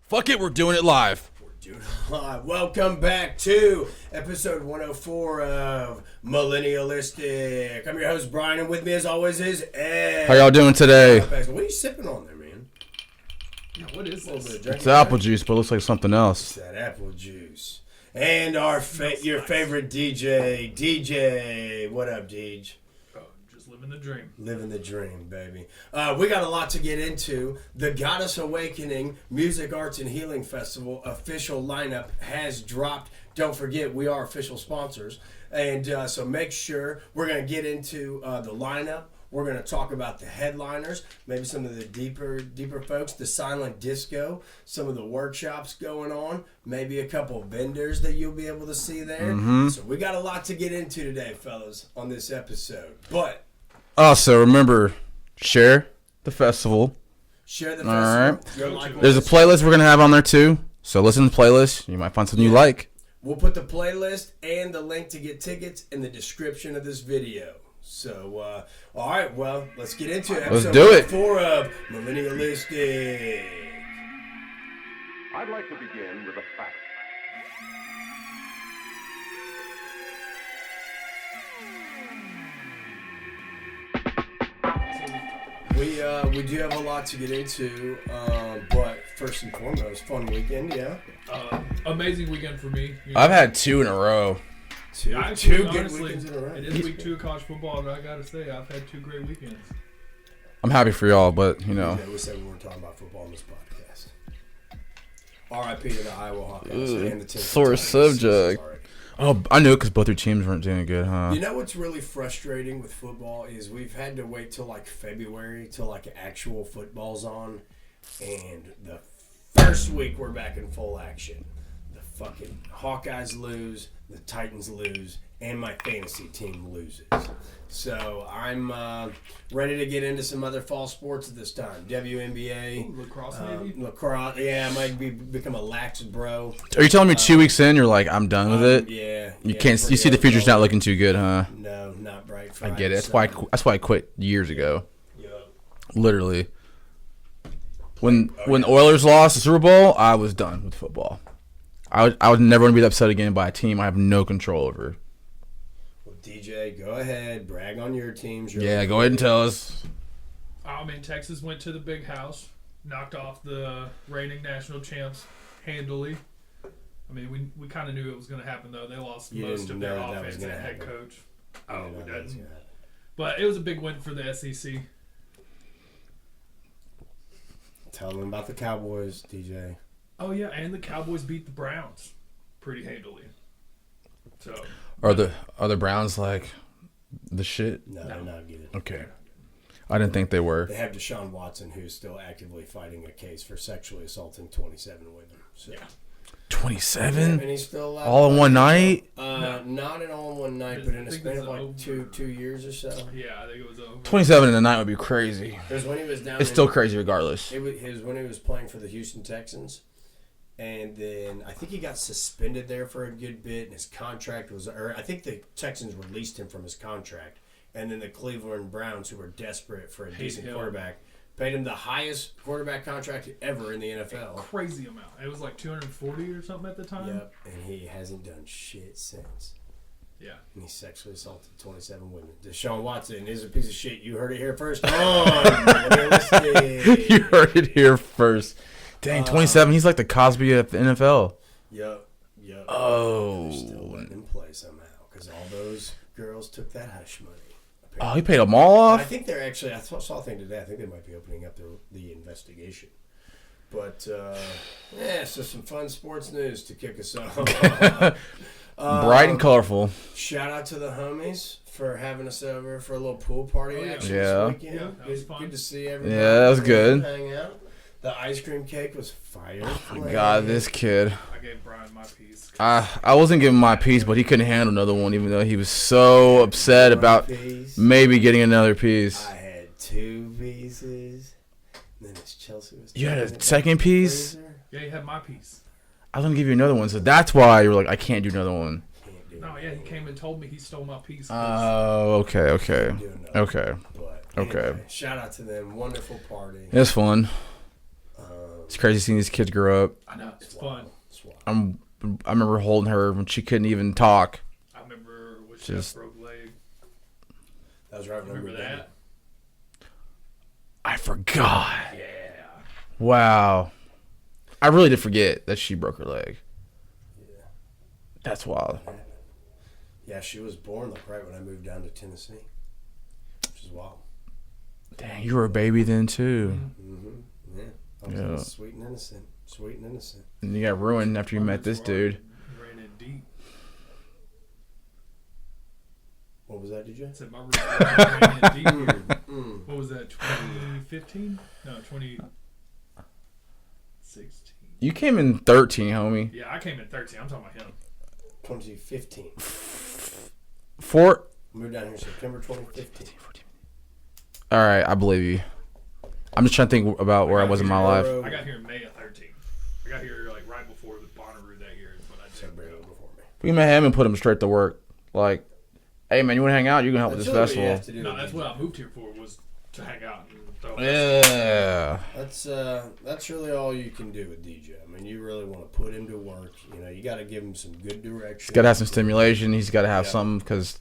Fuck it, we're doing it live. Welcome back to episode 104 of Millennialistic. I'm your host, Brian, and with me as always is Ed. How y'all doing today? What are you sipping on there, man? Yeah, what is this? It's apple juice, but it looks like something else. It's that apple juice. And your favorite DJ. What up, DJ? Living the dream. Living the dream, baby. We got a lot to get into. The Goddess Awakening Music, Arts, and Healing Festival official lineup has dropped. Don't forget, we are official sponsors. And so make sure we're going to get into the lineup. We're going to talk about the headliners, maybe some of the deeper folks, the silent disco, some of the workshops going on, maybe a couple vendors that you'll be able to see there. Mm-hmm. So we got a lot to get into today, fellas, on this episode. But also, remember, share the festival. Share the festival. All right. There's a playlist we're going to have on there, too. So listen to the playlist. You might find something you like. We'll put the playlist and the link to get tickets in the description of this video. So, all right, well, let's get into it. Let's do it. 4 of Millennialistic. I'd like to begin with a fact. We do have a lot to get into, but first and foremost, fun weekend, yeah. Amazing weekend for me. I've had 2 in a row. Two good honestly, weekends in a row. It is week 2 of college football, but I gotta say, I've had 2 great weekends. I'm happy for y'all, but, you know. We said we weren't talking about football on this podcast. R.I.P. to the Iowa Hawkeyes and the Tennessee Sore Titans. subject. Sorry. Oh, I knew it because both your teams weren't doing good, huh? You know what's really frustrating with football is we've had to wait till like February till like actual football's on, and the first week we're back in full action. The fucking Hawkeyes lose, the Titans lose, and my fantasy team loses. So I'm ready to get into some other fall sports at this time. WNBA. Ooh, lacrosse maybe? Lacrosse, yeah, I might become a lax bro. Are you telling me 2 weeks in, you're like, I'm done with it? Yeah. You see the future's not looking too good, huh? No, not bright. I get it. That's why I quit years ago. Yeah. Literally. When Oilers lost the Super Bowl, I was done with football. I would never want to be upset again by a team I have no control over. Well, DJ, go ahead. Brag on your teams. Go ahead and tell us. I mean, Texas went to the big house, knocked off the reigning national champs handily. I mean, we kind of knew it was going to happen, though. They lost most of their offense and head coach. Oh, we didn't. But it was a big win for the SEC. Tell them about the Cowboys, DJ. Oh, yeah, and the Cowboys beat the Browns pretty handily. So Are the Browns like the shit? No, they're not good. Okay. I didn't think they were. They have Deshaun Watson, who's still actively fighting a case for sexually assaulting 27 women. So. Yeah. 27? And he's still alive. All in one night? No. Not in all in one night, but in a span of like two years or so. Yeah, I think it was over. 27 in a night would be crazy. It was when he was down. It's still crazy regardless. It was when he was playing for the Houston Texans. And then I think he got suspended there for a good bit, and his contract was, or I think the Texans released him from his contract. And then the Cleveland Browns, who were desperate for a decent quarterback, paid him the highest quarterback contract ever in the NFL. Crazy amount. It was like 240 or something at the time. Yep, and he hasn't done shit since. Yeah. And he sexually assaulted 27 women. Deshaun Watson is a piece of shit. You heard it here first. Millennialistic. You heard it here first. Dang, 27. He's like the Cosby of the NFL. Yep. Oh. They're still letting him play somehow because all those girls took that hush money. Oh, he paid them all off? I think they're actually, I saw a thing today. I think they might be opening up the investigation. But, so some fun sports news to kick us off. Bright and colorful. Shout out to the homies for having us over for a little pool party action this weekend. Yeah, that was fun. Good to see everybody. Yeah, that was good. Hang out. The ice cream cake was fire. Oh my God, this kid. I gave Brian my piece. I wasn't giving my piece, but he couldn't handle another one, even though he was so upset about maybe getting another piece. I had 2 pieces. Then it's Chelsea was. You had a second piece? Yeah, you had my piece. I was going to give you another one, so that's why you were like, I can't do another one. No, yeah, he came and told me he stole my piece. Oh, okay. Anyway, shout out to them. Wonderful party. It's fun. It's crazy seeing these kids grow up. I know, it's fun. I remember holding her when she couldn't even talk. I remember when she just broke leg. That was right when Remember that? I forgot. Yeah. Wow. I really did forget that she broke her leg. Yeah. That's wild. Yeah, she was born like right when I moved down to Tennessee, which is wild. Dang, you were a baby then too. Mm-hmm. Yeah. I was sweet and innocent. Sweet and innocent. And you got ruined after you met this dude. Ran in deep. What was that, DJ? I said my roots ran in deep. What was that, 2015? No, 2016. You came in 13, homie. Yeah, I came in 13. I'm talking about him. 2015. Moved down here September 2015. All right, I believe you. I'm just trying to think about where I was in my life. I got here in May of 13. I got here like right before the Bonnaroo that year is what I did. Before me. We met him and put him straight to work. Like, hey man, you want to hang out? You can help with this festival. No, that's what I moved here for, was to hang out and throw. Yeah. That's really all you can do with DJ. I mean, you really want to put him to work. You know, you got to give him some good direction. He's got to have some stimulation. He's got to have something because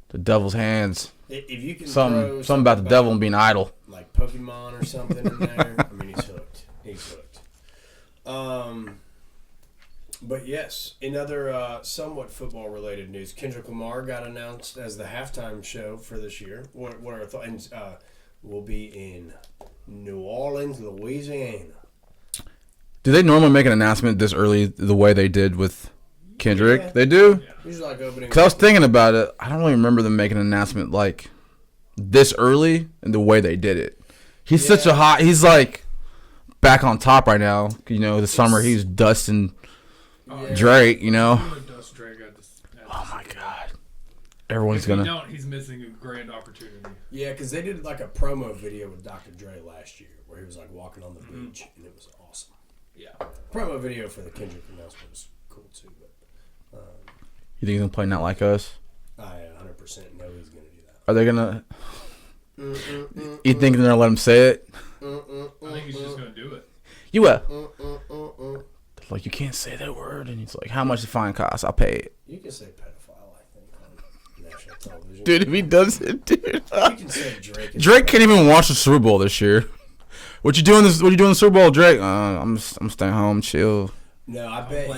the devil's hands. If you can something about the devil and being idle. Like Pokemon or something in there. I mean, he's hooked. He's hooked. But yes, in other somewhat football-related news, Kendrick Lamar got announced as the halftime show for this year. What are our thoughts? Will be in New Orleans, Louisiana. Do they normally make an announcement this early the way they did with Kendrick? Yeah. They do? Yeah. Usually like opening. Because I was thinking about it. I don't really remember them making an announcement like this early and the way they did it. He's such a hot. He's like back on top right now. You know, the summer he's dusting Drake. You know. Dust Drake at oh my God. Everyone's if gonna. He's missing a grand opportunity. Yeah, because they did like a promo video with Dr. Dre last year where he was like walking on the beach and it was awesome. Yeah. Promo video for the Kendrick announcement was cool too. But you think he's gonna play Not Like Us? I 100% know he's gonna do that. Are they gonna? You think they're gonna let him say it? I think he's just gonna do it. You will. Like, you can't say that word, and he's like, "How much the fine cost? I'll pay it." You can say pedophile, I think, on national television. Dude, if he does it, dude. You can say Drake. Drake can't even watch the Super Bowl this year. What you doing? What you doing in the Super Bowl, Drake? I'm staying home, chill. No, I bet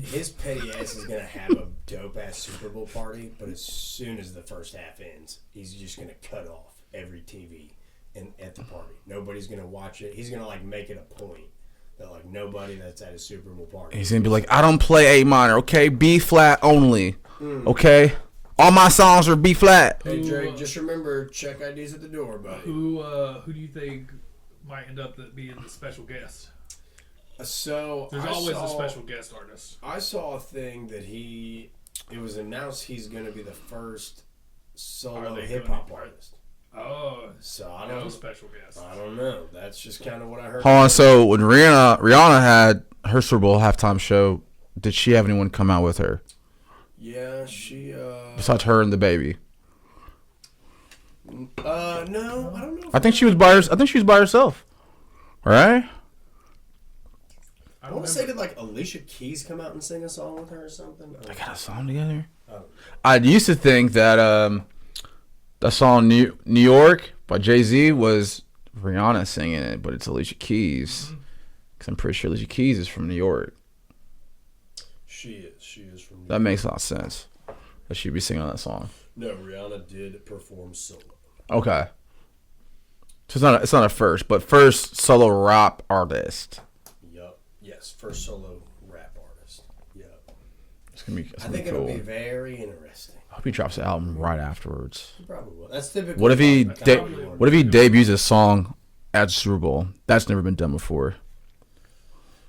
his petty ass is gonna have a dope ass Super Bowl party, but as soon as the first half ends, he's just gonna cut off every TV and at the party. Nobody's gonna watch it. He's gonna like make it a point that like nobody that's at a Super Bowl party. He's gonna be like, I don't play A minor, okay? B flat only, okay? All my songs are B flat. Hey Drake, just remember, check IDs at the door, buddy. Who do you think might end up being the special guest? So there's always a special guest artist. I saw a thing that it was announced he's going to be the first solo hip hop artist. Oh, so I don't know. Special guest. I don't know. That's just kind of what I heard. Hold on. So when Rihanna had her Super Bowl halftime show, did she have anyone come out with her? Yeah, she. Besides her and the baby. No, I don't know. I think she was by herself. Right? I want to say, did like Alicia Keys come out and sing a song with her or something? They got a song together. I used to think that the song New York by Jay-Z was Rihanna singing it, but it's Alicia Keys. Because I'm pretty sure Alicia Keys is from New York. She is from New York. That makes a lot of sense that she'd be singing on that song. No, Rihanna did perform solo. Okay. So it's not a first, but first solo rap artist. Yes, first solo rap artist. Yep. It's gonna be. I think it'll be very interesting. I hope he drops the album right afterwards. He probably will. That's typical. What if he debuts a song at the Super Bowl? That's never been done before.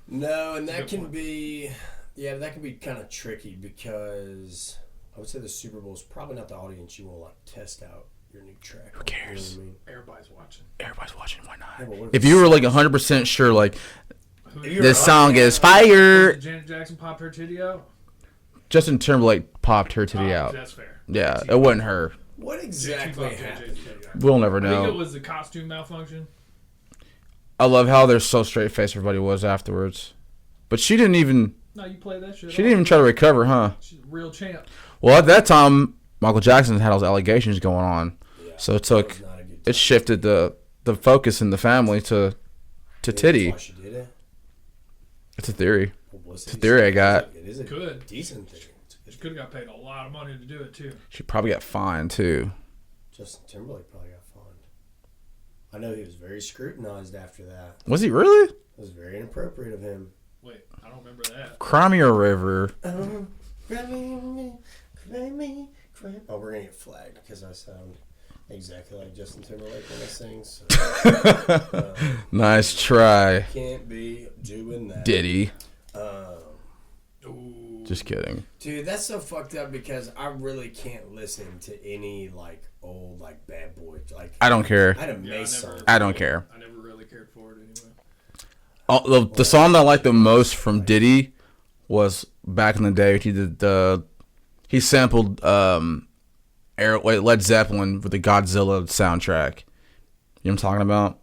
No, and that can be kind of tricky because I would say the Super Bowl is probably not the audience you want to like test out your new track. Who cares? You know what I mean? Everybody's watching. Why not? Yeah, if you were like 100% sure, like this song is fire. Janet Jackson popped her titty out. Justin Timberlake popped her titty out. That's fair. Yeah, it wasn't her. What exactly happened? We'll never know. I think it was the costume malfunction. I love how they're so straight faced everybody was afterwards. But she didn't even. No, you play that shit. She didn't even try to recover, huh? She's a real champ. Well, at that time, Michael Jackson had all those allegations going on, Yeah, so it it shifted the focus in the family to Titty. Why she did it? It's a theory. Publicity. It's a theory I got. It is a Good. decent thing. She could have got paid a lot of money to do it too. She probably got fined too. Justin Timberlake probably got fined. I know he was very scrutinized after that. Was he really? It was very inappropriate of him. Wait, I don't remember that. Cry me a river. Oh, we're gonna get flagged because I sound exactly like Justin Timberlake when I sing. So, Nice try, can't be doing that. Diddy. Ooh. Just kidding. Dude, that's so fucked up because I really can't listen to any like old like bad boy like. I don't care. I had a Mace song. I don't care. I never really cared for it anyway. The song that I liked the most from Diddy was back in the day. He sampled Led Zeppelin with the Godzilla soundtrack. You know what I'm talking about?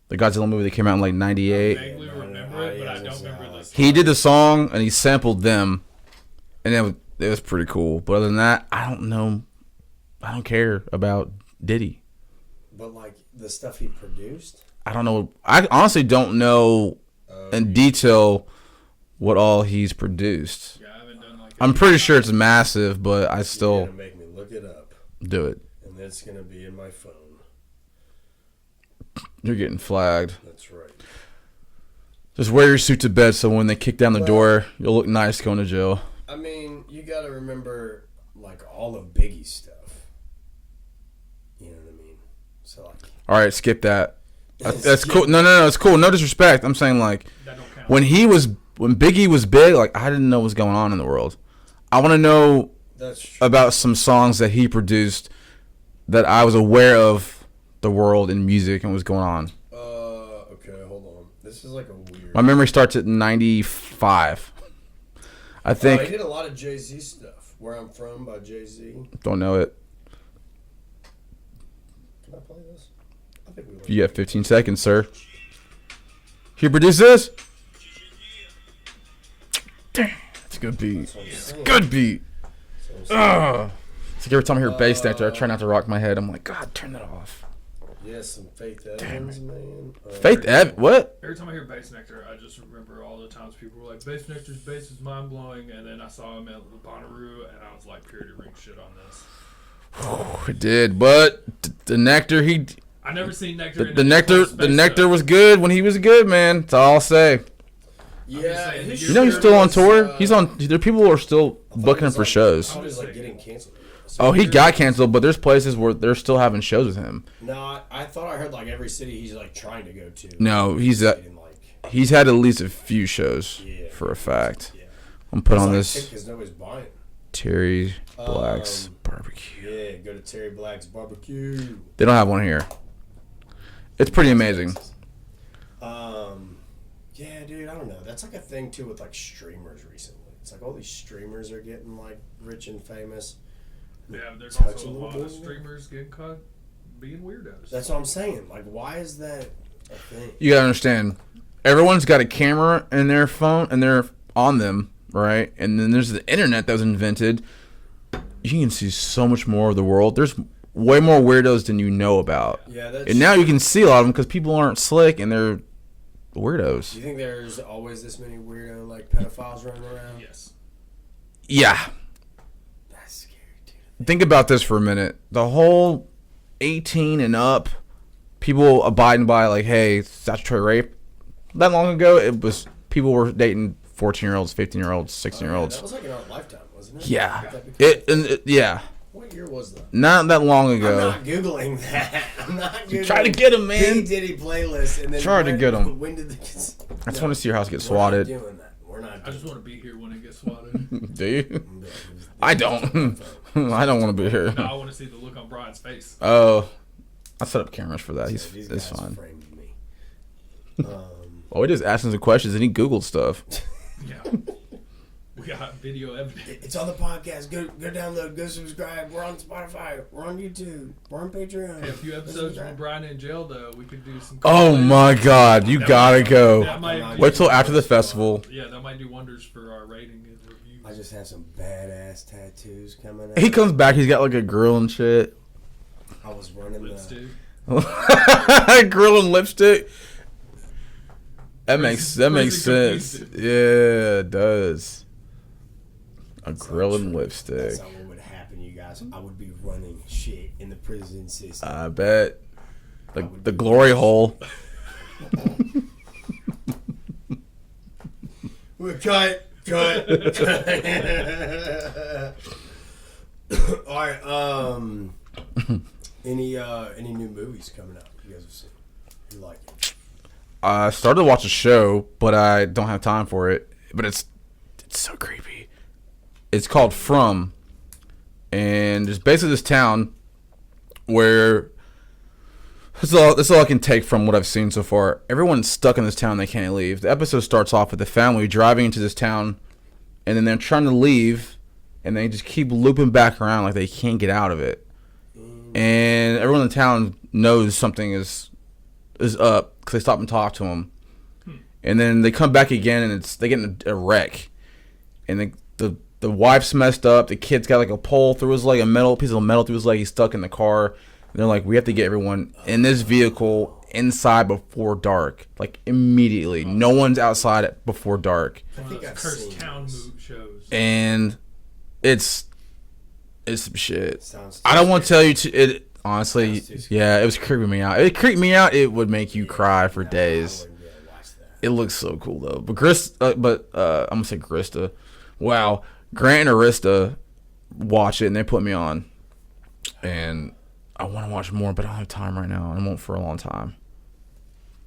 The Godzilla movie that came out in like I '98. vaguely remember it, but I don't remember this. He did the song and he sampled them, and it was pretty cool. But other than that, I don't know. I don't care about Diddy. But like the stuff he produced. I don't know. I honestly don't know in detail what all he's produced. Yeah, I haven't done like. I'm pretty sure it's massive, but I You're still gonna make me look it up, do it. and it's gonna be in my phone. You're getting flagged. That's right. Just wear your suit to bed so when they kick down the door, you'll look nice going to jail. I mean, you gotta remember like all of Biggie's stuff. You know what I mean? So like. All right, skip that. That's cool. No, it's cool. No disrespect. I'm saying like That don't count. when Biggie was big, like I didn't know what was going on in the world. I want to know That's true. about some songs that he produced that I was aware of the world and music and what's going on. Okay, hold on. This is like a weird. My memory starts at 95. I think. He did a lot of Jay-Z stuff. Where I'm From by Jay-Z. Don't know it. Can I play this? I think we. You got 15 seconds, sir. He produced this? Damn. It's a good beat. It's a good beat. Ugh. It's like every time I hear bass nectar, I try not to rock my head. I'm like, God, turn that off. Yeah, some Faith Evans, man. What? Every time I hear Bass Nectar, I just remember all the times people were like, Bass Nectar's bass is mind blowing, and then I saw him at the Bonnaroo, and I was like, Purity Ring shit on this. It did, but the nectar, I never seen Nectar. the nectar was good when he was good, man. That's all I'll say. Yeah, saying, his You know he's shirt still on was, tour. He's on. There people are still booking him for shows. I was like getting canceled. Oh, he got canceled, but there's places where they're still having shows with him. No, I thought I heard like every city he's like trying to go to. No, he's didn't, like, he's had at least a few shows for a fact. yeah. I'm put on It's like this because nobody's buying. Terry Black's barbecue. Yeah, go to Terry Black's barbecue. They don't have one here. It's pretty amazing. Yeah, dude, I don't know. That's like a thing too with like streamers recently. It's like all these streamers are getting like rich and famous. Yeah, but there's Touch also a a lot little of bit. streamers getting caught being weirdos. That's what I'm saying. Like, why is that a thing? You gotta understand, everyone's got a camera in their phone and they're on them, right? And then there's the internet that was invented. You can see so much more of the world. There's way more weirdos than you know about. Yeah, that's. And now you can see a lot of them because people aren't slick and they're weirdos. Do you think there's always this many weirdo like pedophiles running around? Yes. Yeah. That's scary, dude. Think about this for a minute. The whole 18 and up, people abiding by like, hey, statutory rape. That long ago, it was people were dating 14-year-olds, 15-year-olds, 16-year-olds. That was like in our lifetime, wasn't it? Yeah. Would that be Yeah. What year was that? Not that long I'm ago. not Googling that. I'm not Googling. Try to get him, man. P. Diddy playlist. And then Try to get him. When did the I just want to see your house get We're swatted. not doing that. We're not I just doing want to be here when it gets swatted. Do you? that. I don't. I don't want to be here. No, I want to see the look on Brian's face. Oh, I set up cameras for that. These It's guys fine. framed me. Oh, we just asked him some questions and he Googled stuff. Yeah. We got video evidence. It's on the podcast. Go download. Go subscribe. We're on Spotify. We're on YouTube. We're on Patreon. Hey, a few episodes with Brian in jail, though. We could do some. Oh my God, you gotta go. Wait till after the festival. Yeah, that might do wonders for our rating and reviews. I just have some badass tattoos coming out. He comes back. He's got like a grill and shit. I was running Lipstick. Grill and lipstick. That makes sense. Yeah, it does. A grill and lipstick. That's not what would happen, you guys. I would be running shit in the prison system. I bet. The glory hole. Cut. All right. Any new movies coming out you guys have seen? You like it? I started to watch a show, but I don't have time for it. But it's so creepy. It's called From, and there's basically this town where this is all I can take from what I've seen so far. Everyone's stuck in this town; they can't leave. The episode starts off with the family driving into this town, and then they're trying to leave, and they just keep looping back around like they can't get out of it. And everyone in the town knows something is up because they stop and talk to them. And then they come back again, and they get in a wreck. And the wife's messed up. The kid's got like a pole through his leg, a piece of metal through his leg. He's stuck in the car. And they're like, we have to get everyone in this vehicle inside before dark, like immediately. No one's outside before dark. I think I've Cursed seen Town those. shows. And it's some shit. I don't want to tell you it honestly. Yeah, it was creeping me out. It creeped me out. It would make you cry for days. I wouldn't be able to watch that. It looks so cool though. But I'm gonna say Krista. Wow, Grant and Arista watch it and they put me on, and I want to watch more, but I don't have time right now. I won't for a long time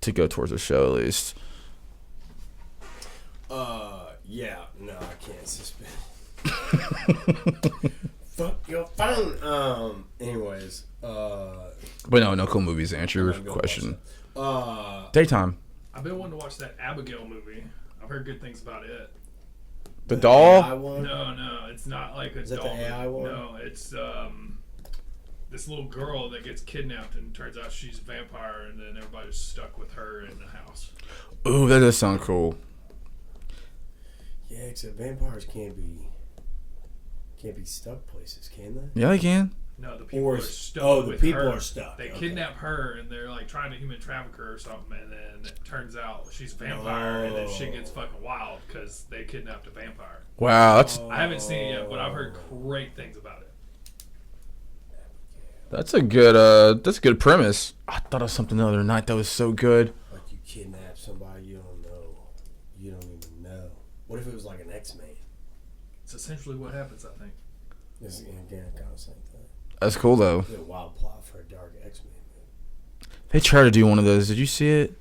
to go towards the show at least. Yeah, no, I can't suspend. Fuck your phone. Anyways, But no cool movies. To answer your question. Daytime. I've been wanting to watch that Abigail movie. I've heard good things about it. The doll. AI one? No, it's not like a Is that doll. the AI one? No, it's this little girl that gets kidnapped and turns out she's a vampire, and then everybody's stuck with her in the house. Ooh, that does sound cool. Yeah, except vampires can't be stuck places, can they? Yeah, they can. No, the people are stuck. the with people her. are stuck. They Okay. kidnap her, and they're like trying to human traffic her or something, and then it turns out she's a vampire, and then shit gets fucking wild because they kidnapped a vampire. Wow, I haven't seen it yet, but I've heard great things about it. that's a good premise. I thought of something the other night that was so good. Like you kidnap somebody you don't know. You don't even know. What if it was like an X-Men? It's essentially what happens, I think. This is again kind of same thing. That's cool though. It's a wild plot for a dark X-Men movie. They tried to do one of those. Did you see it?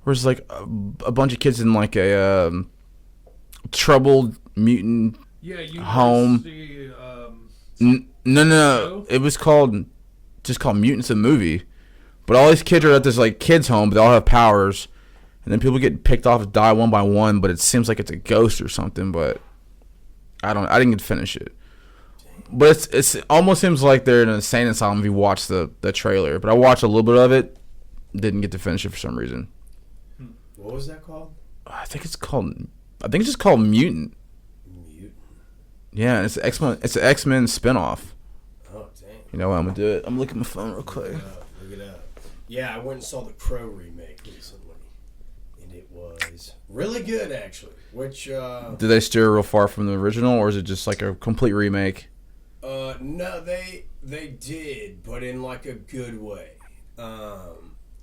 Where it's like a bunch of kids in like a troubled mutant. Yeah, you Home. See, No. It was called Mutants, a movie. But all these kids are at this like kids' home, but they all have powers. And then people get picked off and die one by one. But it seems like it's a ghost or something. But I didn't get to finish it. But it almost seems like they're in an insane asylum if you watch the trailer. But I watched a little bit of it, didn't get to finish it for some reason. What was that called? I think it's just called Mutant. Mutant. Yeah, and it's an X-Men spinoff. Oh damn. You know what? I'm gonna do it. I'm looking at my phone real quick. Look it up. Yeah, I went and saw the Crow remake recently, and it was really good actually. Which Did they steer real far from the original, or is it just like a complete remake? no, they did, but in like a good way.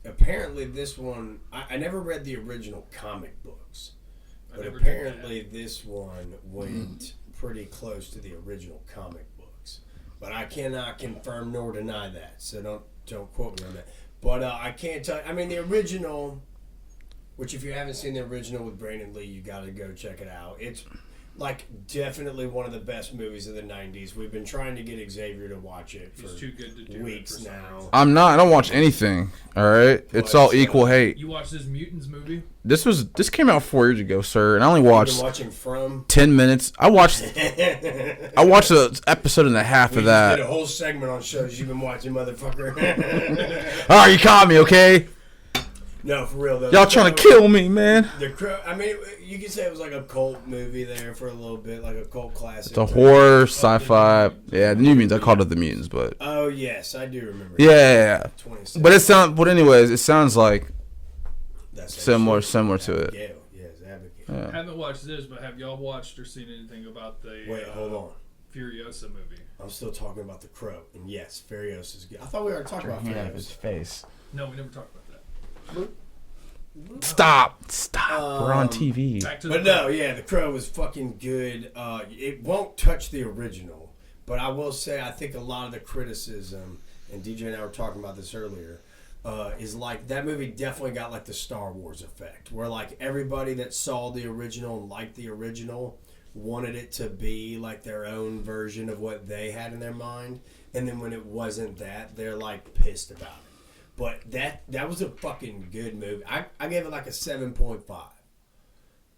Apparently this one, I never read the original comic books, but apparently this one went pretty close to the original comic books. But I cannot confirm nor deny that, so don't quote me on that. But I can't tell. I mean, the original, which if you haven't seen the original with Brandon Lee, you got to go check it out. It's like definitely one of the best movies of the 90s. We've been trying to get Xavier to watch it for He's too good to do weeks it for some now. reason. I'm not. I don't watch anything. All right, it's all equal hate. You watched this Mutants movie? This came out 4 years ago, sir, and I only watched watching from 10 minutes. I watched an episode and a half of that. Did a whole segment on shows you've been watching, motherfucker. All right, you caught me, okay? No, for real though. Y'all trying to kill me, man. The Crow. I mean, you could say it was like a cult movie there for a little bit, like a cult classic. It's a horror, sci-fi. Yeah, the New Mutants. I called it the Mutants, but oh yes, I do remember. Yeah. But anyways, it sounds like that's similar to it. Abigail. Yes, Abigail. Yeah. I haven't watched this, but have y'all watched or seen anything about the Wait, hold on. Furiosa movie? I'm still talking about the Crow, and yes, Furiosa is good. I thought we already talked about Furiosa. Face. No, we never talked about that. Stop! We're on TV. But no, yeah, the Crow was fucking good. It won't touch the original, but I will say I think a lot of the criticism, and DJ and I were talking about this earlier, is like that movie definitely got like the Star Wars effect, where like everybody that saw the original and liked the original wanted it to be like their own version of what they had in their mind, and then when it wasn't that, they're like pissed about it. But that was a fucking good movie. I gave it like a 7.5.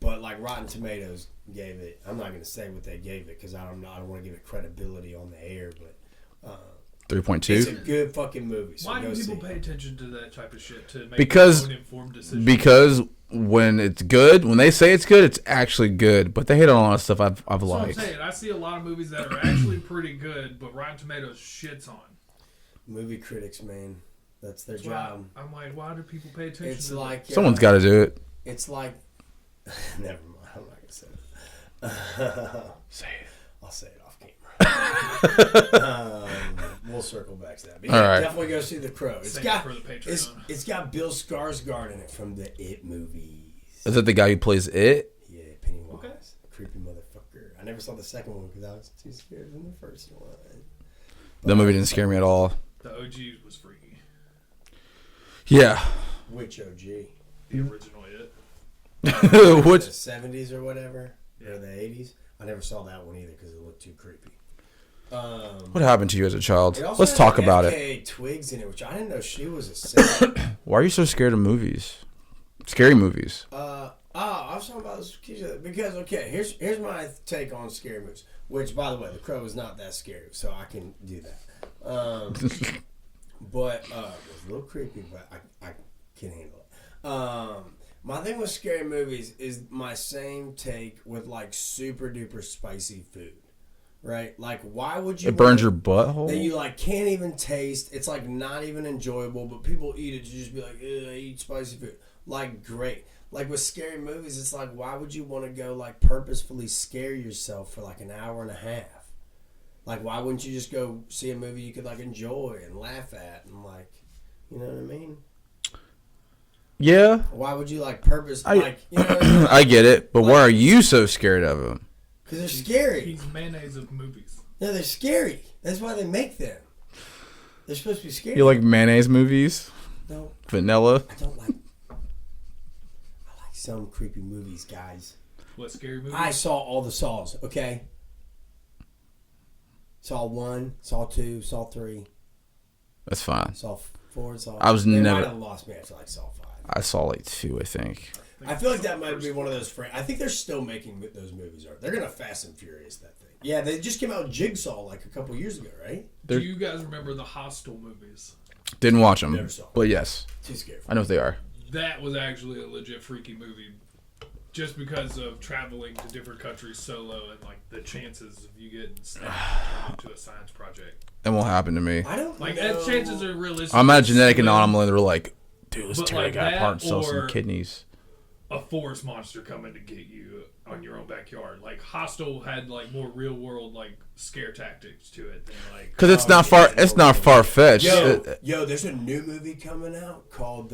But like Rotten Tomatoes gave it, I'm not going to say what they gave it because I don't want to give it credibility on the air, but 3.2. It's a good fucking movie. So why do people pay attention to that type of shit to make their own informed decisions? Because when it's good, when they say it's good, it's actually good. But they hate on a lot of stuff I've liked. That's what I'm saying. I see a lot of movies that are actually pretty good, but Rotten Tomatoes shits on. Movie critics, man. That's their job. I'm like, why do people pay attention it's to like, someone's got to do it. It's like... Never mind. I'm not going to say it. Say it. I'll say it off camera. We'll circle back to that. But yeah, definitely go see The Crow. It's got Bill Skarsgård in it from the It movies. Is it the guy who plays It? Yeah, Pennywise. Okay. Creepy motherfucker. I never saw the second one because I was too scared from the first one. That movie didn't scare me at all. The OG was freaky. Yeah. Which OG? The original It. Which? The 70s or whatever? Yeah. Or the 80s? I never saw that one either because it looked too creepy. What happened to you as a child? Let's talk about it. Twigs in it, which I didn't know she was a singer. Why are you so scared of movies? Scary movies. I was talking about this because okay, here's my take on scary movies. Which, by the way, The Crow is not that scary, so I can do that. But it was a little creepy, but I can handle it. My thing with scary movies is my same take with like super duper spicy food. Right? Like, why would you... It burns your butthole? That you, like, can't even taste. It's, like, not even enjoyable, but people eat it to just be like, I eat spicy food. Like, great. Like, with scary movies, it's like, why would you want to go, like, purposefully scare yourself for, like, an hour and a half? Like, why wouldn't you just go see a movie you could, like, enjoy and laugh at and, like, you know what I mean? Yeah. Why would you, like, like, you know what I mean? I get it, but like, why are you so scared of them? Because they're scary. He's mayonnaise of movies. No, they're scary. That's why they make them. They're supposed to be scary. You like mayonnaise movies? No. Vanilla? I don't like... I like some creepy movies, guys. What, scary movies? I saw all the Saws, okay? Saw 1, Saw 2, Saw 3. That's fine. Saw 4, Saw... I was never... They might have lost me after like Saw 5. I saw like 2, I think. I feel like that might be one of those... I think they're still making those movies. They're going to Fast and Furious that thing. Yeah, they just came out with Jigsaw like a couple years ago, right? Do you guys remember the Hostel movies? Didn't watch them. Never saw them. But yes. Too scared. I know what they are. That was actually a legit freaky movie. Just because of traveling to different countries solo and like the chances of you getting snapped into a science project. It won't happen to me. I don't like know. that chances are realistic. I'm at a genetic anomaly. They're like, dude, let's tear like that guy apart and sell some kidneys. A forest monster coming to get you on your own backyard. Like Hostel had like more real world like scare tactics to it than like because it's not far. It's not far fetched. Yo, there's a new movie coming out called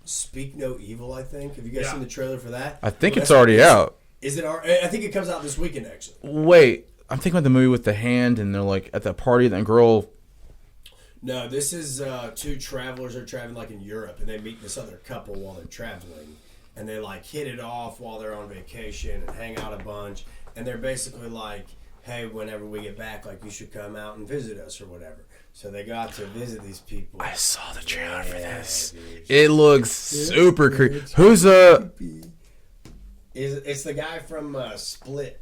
Speak No Evil. I think. Have you guys seen the trailer for that? I think it's already out. Is it? I think it comes out this weekend actually. Wait, I'm thinking about the movie with the hand, and they're like at that party, and that girl. No, this is two travelers are traveling like in Europe, and they meet this other couple while they're traveling. And they like hit it off while they're on vacation and hang out a bunch. And they're basically like, hey, whenever we get back, like you should come out and visit us or whatever. So they got to visit these people. I saw the trailer for this. Dude. It looks super creepy. Who's It's the guy from Split.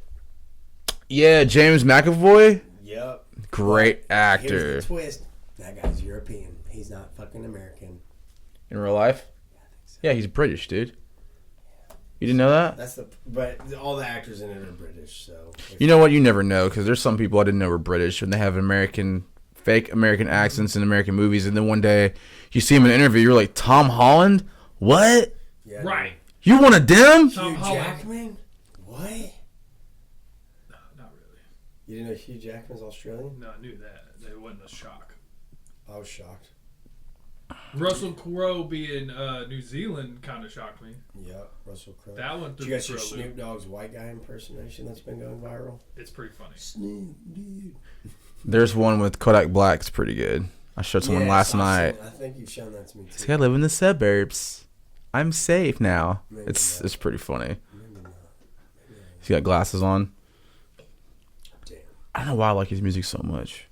Yeah, James McAvoy. Yep. Great Here's actor. the twist. That guy's European. He's not fucking American. In real life? Yeah, he's British, dude. You didn't know that? But all the actors in it are British, so. You know what? You never know, because there's some people I didn't know were British, and they have fake American accents in American movies, and then one day you see him in an interview, you're like, Tom Holland? What? Yeah, Right. You want a dim? Tom Hugh Holland. Jackman? What? No, not really. You didn't know Hugh Jackman's Australian? No, I knew that. It wasn't a shock. I was shocked. Russell Crowe being New Zealand kind of shocked me. Yep, Russell Crowe. That one Did threw you guys see me for a Snoop loop. Dogg's white guy impersonation that's been going viral? It's pretty funny. Snoop, dude. There's one with Kodak Black. It's pretty good. I showed someone last night. I think you've shown that to me He's too. like, I live in the suburbs. I'm safe now. Maybe It's not. it's pretty funny. Maybe not. He's got glasses on. Damn. I don't know why I like his music so much.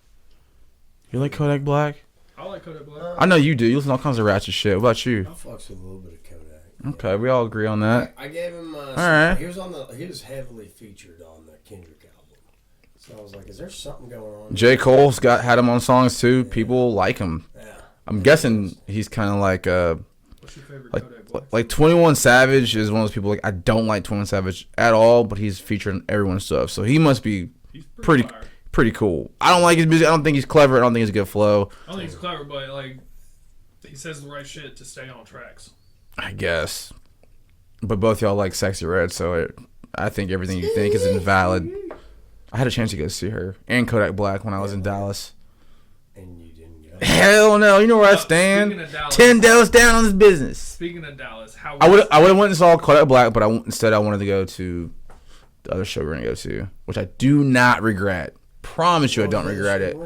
You like Kodak Black? I like Kodak Black. I know you do. You listen to all kinds of ratchet shit. What about you? I fucks with a little bit of Kodak. Okay, we all agree on that. I gave him. right. He was heavily featured on the Kendrick album, so I was like, "Is there something going on?" J. Cole's had him on songs too. People like him. Yeah. I'm guessing he's kind of like What's your favorite Kodak Black? like 21 Savage is one of those people like I don't like 21 Savage at all, but he's featured on everyone's stuff, so he must be He's pretty fire. pretty cool. I don't like his music. I don't think he's clever. I don't think he's a good flow. I don't think he's clever, but like he says the right shit to stay on tracks. I guess. But both y'all like Sexy Red, so I think everything you think is invalid. I had a chance to go see her and Kodak Black when I was in Dallas. And you didn't go. Hell no, you know where I stand. Speaking of Dallas- $10 down on this business. Speaking of Dallas, how I would have went and saw Kodak Black, but instead I wanted to go to the other show we're gonna go to, which I do not regret. Promise you, I don't regret it.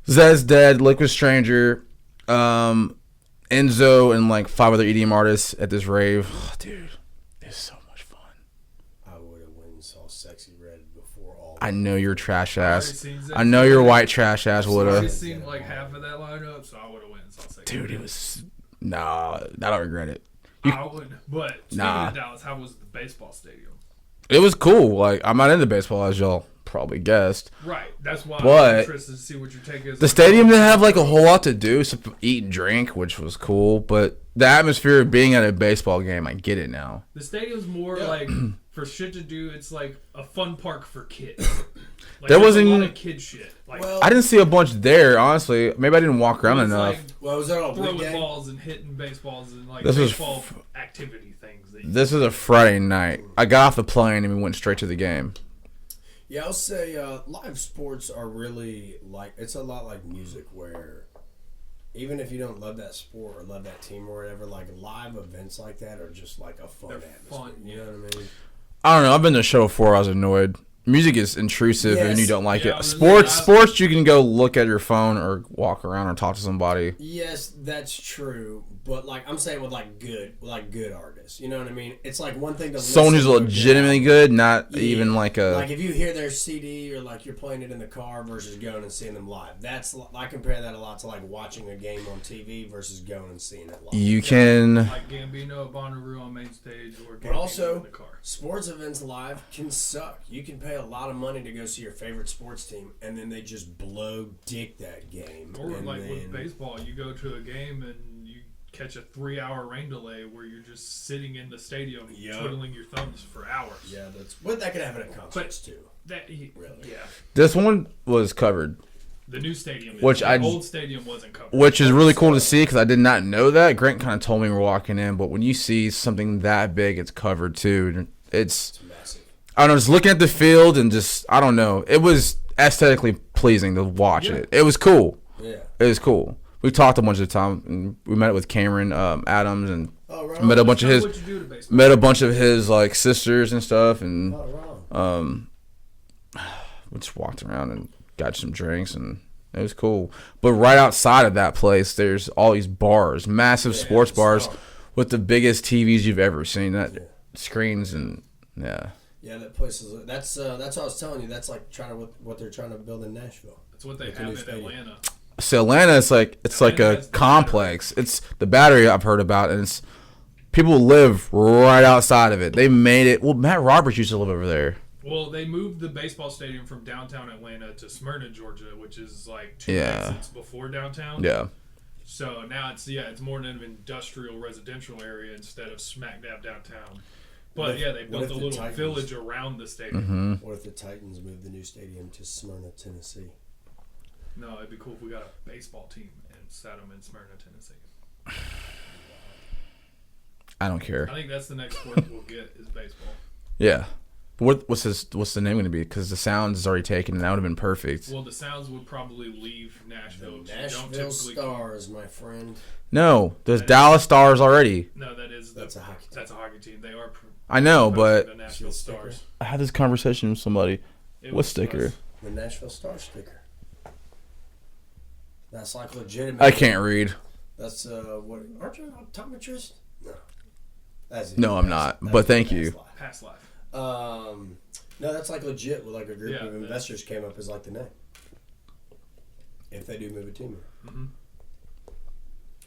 Zed's Dead, Liquid Stranger, Enzo, and like 5 other EDM artists at this rave. Oh, dude, it's so much fun. I would have went and saw Sexy Red before all. I know your trash already ass. seen I know your white trash ass would I have. just seen like half of that lineup, so I would have went and saw Sexy. Dude, it was nah. I don't regret it. I would, but speaking Nah. of Dallas, how was the baseball stadium? It was cool. Like I'm not into baseball, as y'all probably guessed. Right, that's why But I'm interested to see what your take is. The stadium didn't have like a whole lot to do, except eat and drink, which was cool. But the atmosphere of being at a baseball game, I get it now. The stadium's more like for shit to do. It's like a fun park for kids. Like, There there's wasn't- a lot of kid shit. Like, Well, I didn't see a bunch there, honestly. Maybe I didn't walk around it's enough. like Well, was that all throwing weekday? balls and hitting baseballs and like This was baseball activity things. That This was a Friday night. I got off the plane and we went straight to the game. Yeah, I'll say live sports are really like it's a lot like music, where even if you don't love that sport or love that team or whatever, like live events like that are just like a fun They're atmosphere. fun, You know what I mean? I don't know. I've been to a show before. I was annoyed. Music is intrusive and you Yes. don't like Yeah, I it. was- Sports, you can go look at your phone or walk around or talk to somebody. Yes, that's true. But like I'm saying with like good artists. You know what I mean? It's like one thing to Someone who's listen to a good legitimately album. good, not Yeah. even like a. Like if you hear their CD or like you're playing it in the car versus going and seeing them live. I compare that a lot to like watching a game on TV versus going and seeing it live. You can. like Gambino, Bonnaroo on main stage, or But Gambino also, in the car. sports events live can suck. You can pay a lot of money to go see your favorite sports team, and then they just blow dick that game. Or and like then, with baseball, you go to a game and you catch a 3-hour rain delay where you're just sitting in the stadium Yup. twiddling your thumbs for hours. Yeah, that could happen at concerts too. Really? Yeah. This one was covered, The new stadium, Which the I- old stadium wasn't covered. which is really cool to see because I did not know that. Grant kind of told me we were walking in, but when you see something that big, it's covered too. It's It's massive. I don't know, just looking at the field and just I don't know. It was aesthetically pleasing to watch Yeah. it. It was cool. Yeah. It was cool. We talked a bunch of time. And we met with Cameron Adams and Oh, right. met a bunch of That's his what you do to baseball. met a bunch of his like sisters and stuff, and Oh, wrong. we just walked around and got some drinks, and it was cool. But right outside of that place, there's all these bars, massive sports bars so- with the biggest TVs you've ever seen. That screens and yeah. Yeah, that place is. That's what I was telling you. That's like what they're trying to build in Nashville. That's what they have in Atlanta. So Atlanta, it's like a complex. It's the Battery I've heard about, and it's people live right outside of it. They made it. Well, Matt Roberts used to live over there. Well, they moved the baseball stadium from downtown Atlanta to Smyrna, Georgia, which is like 2 exits before downtown. Yeah. So now it's more an industrial residential area instead of smack dab downtown. But they built a little village around the stadium. Mm-hmm. What if the Titans moved the new stadium to Smyrna, Tennessee? No, it'd be cool if we got a baseball team and sat them in Smyrna, Tennessee. I don't care. I think that's the next sport we'll get is baseball. Yeah. What's the name going to be? Because the Sounds is already taken, and that would have been perfect. Well, the Sounds would probably leave Nashville. The Nashville Stars, my friend. No, there's Dallas Stars already. No, that's a hockey team. That's a hockey team. They are. I know, but the Nashville Stars. I had this conversation with somebody. What sticker? The Nashville Star sticker. That's like legitimate. I can't read. That's what? Aren't you an optometrist? No. No, I'm not. But thank you. Past life. No, that's like legit. With like a group of investors came up as like the name. If they do move a team. Mm-hmm.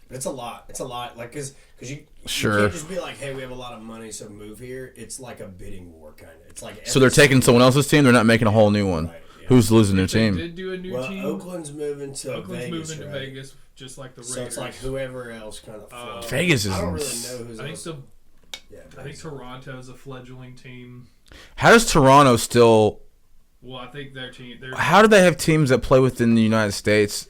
But it's a lot. It's a lot. Like because you Sure. can't just be like, hey, we have a lot of money, so move here. It's like a bidding war kind of. It's like so they're taking someone else's team. They're not making a whole new one. Right, yeah. Who's losing their They team? did do a new team. Oakland's moving to Vegas, just like the Raiders. So it's like whoever else kind of. Vegas is. I don't really know who's. I think Toronto's a fledgling team. How does Toronto still? Well, I think their team. How do they have teams that play within the United States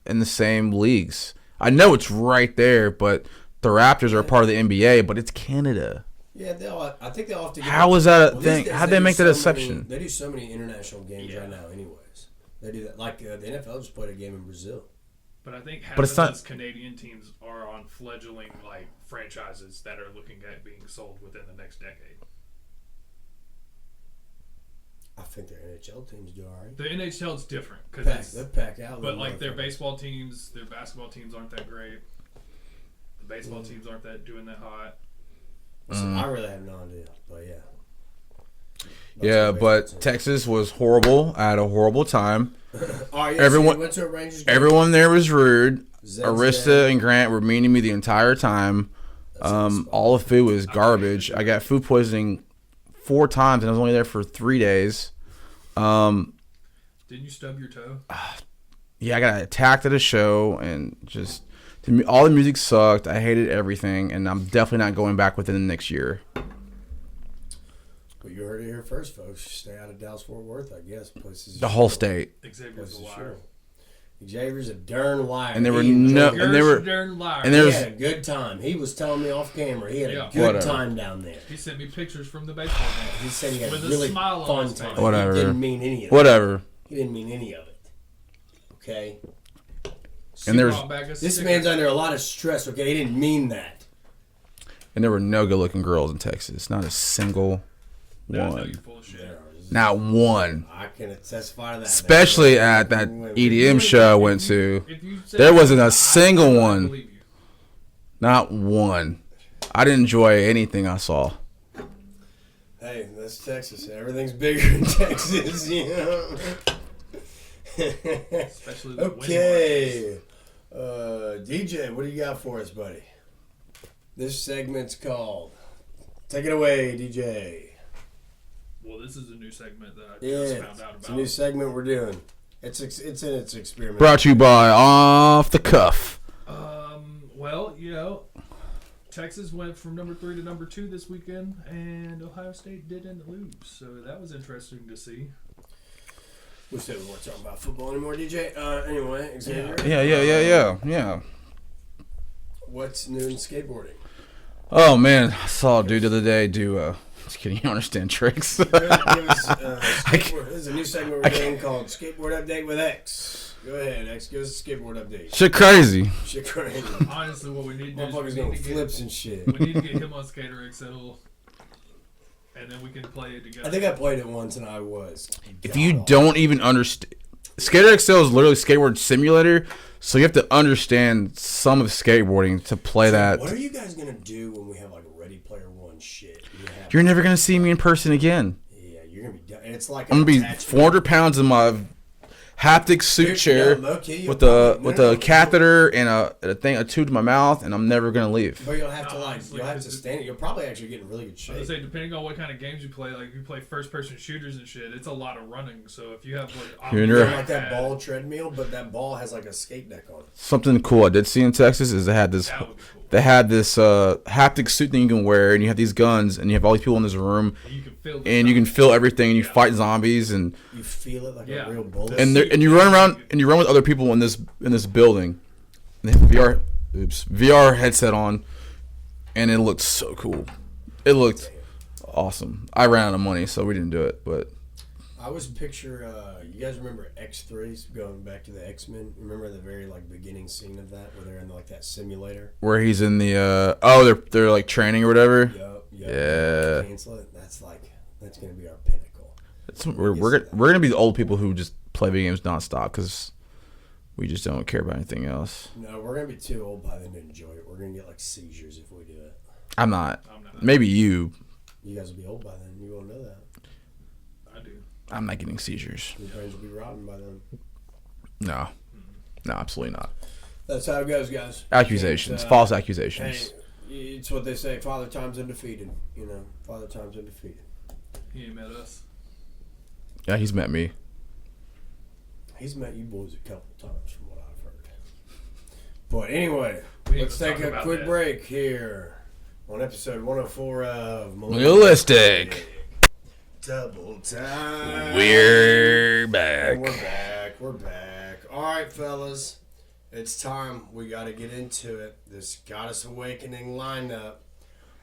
in the same leagues? I know it's right there, but the Raptors are part of the NBA, but it's Canada. Yeah, I think they all have to. How is that a thing? How do they make that exception? They do so many international games right now, anyways. They do that. Like the NFL just played a game in Brazil. But I think half of those Canadian teams are on fledgling like franchises that are looking at being sold within the next decade. I think their NHL teams do all right. The NHL is different because they pack out. But like their baseball teams, their basketball teams aren't that great. The baseball teams aren't doing that hot. I really have no idea, but yeah. Yeah, but Texas was horrible. I had a horrible time. Everyone went to a Rangers game. Everyone there was rude. Arista and Grant were mean to me the entire time. All the food was garbage. I got food poisoning 4 times, and I was only there for 3 days. Didn't you stub your toe? Yeah, I got attacked at a show, and just all the music sucked. I hated everything, and I'm definitely not going back within the next year. But you heard it here first, folks. Stay out of Dallas-Fort Worth, I guess. Places the whole state. Xavier's a liar. Xavier's a darn liar. And there were he had a good time. He was telling me off camera. He had a good time down there. He sent me pictures from the baseball game. He said he had a really fun time. Whatever. He didn't mean any of it. Whatever. He didn't mean any of it. Okay? And this man's under a lot of stress, okay? He didn't mean that. And there were no good-looking girls in Texas. Not a single one. Not one. I can testify to that. Especially at that EDM show I went to. There wasn't a single one. Not one. I didn't enjoy anything I saw. Hey, that's Texas. Everything's bigger in Texas, you know? Especially the okay. DJ, what do you got for us, buddy? This segment's called Take It Away, DJ. Well, this is a new segment that I just found out about. It's a new segment we're doing. It's in its experiment. Brought to you by Off the Cuff. Well, Texas went from number 3 to number 2 this weekend, and Ohio State didn't lose. So that was interesting to see. We said we weren't talking about football anymore, DJ. Anyway, Xavier. Yeah. What's new in skateboarding? Oh, man. I saw a dude the other day do... Just kidding. You don't understand tricks. There's a new segment we're doing called Skateboard Update with X. Go ahead, X. Give us a skateboard update. Shit crazy. Honestly, what we need to do is going flips and shit. We need to get him on Skater XL, and then we can play it together. I think I played it once, and I was. If you don't even understand... Skater XL is literally skateboard simulator, so you have to understand some of skateboarding to play that. What are you guys going to do when we have like a Ready Player One shit? You're never going to see me in person again. it's like I'm gonna be 400 pounds in my haptic suit chair with a catheter and a tube to my mouth, and I'm never gonna leave. But you'll have to stand it. You'll probably actually get in really good shape. I was gonna say, depending on what kind of games you play, like if you play first person shooters and shit, it's a lot of running. So if you have like that ball treadmill, but that ball has like a skate deck on it. Something cool I did see in Texas is they had this haptic suit thing you can wear, and you have these guns, and you have all these people in this room, and you can feel everything, and you fight zombies, and you feel it like a real bullet. And you run around, and you run with other people in this building. And they have VR headset on, and it looked so cool. It looked awesome. I ran out of money, so we didn't do it, but I was picture. You guys remember X3s going back to the X-Men? Remember the very beginning scene of that where they're in that simulator where he's in the they're like training or whatever. Yep. Yeah. Cancel it. That's gonna be our pinnacle. We're gonna be the old people who just play video games nonstop because we just don't care about anything else. No, we're gonna be too old by then to enjoy it. We're gonna get seizures if we do it. I'm not. Maybe you. You guys will be old by then. You won't know that. I do. I'm not getting seizures. Your brains will be rotten by then. No, absolutely not. That's how it goes, guys. Accusations, false accusations. Hey, it's what they say. Father Time's undefeated. Father Time's undefeated. He ain't met us. Yeah, he's met me. He's met you boys a couple times, from what I've heard. But anyway, let's take a quick break here on episode 104 of Millennialistic. Double time. We're back. And we're back. All right, fellas. It's time. We got to get into it. This Goddess Awakening lineup.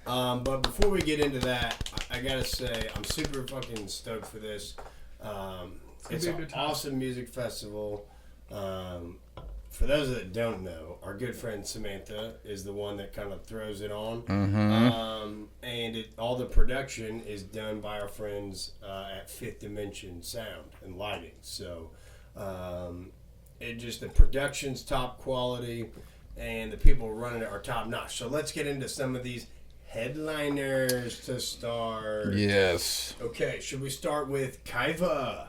But before we get into that, I got to say, I'm super fucking stoked for this. It's an awesome music festival. For those that don't know, our good friend Samantha is the one that kind of throws it on. Mm-hmm. And all the production is done by our friends at Fifth Dimension Sound and Lighting. So the production's top quality, and the people running it are top notch. So let's get into some of these headliners to start. Yes. Okay, should we start with Kaiva?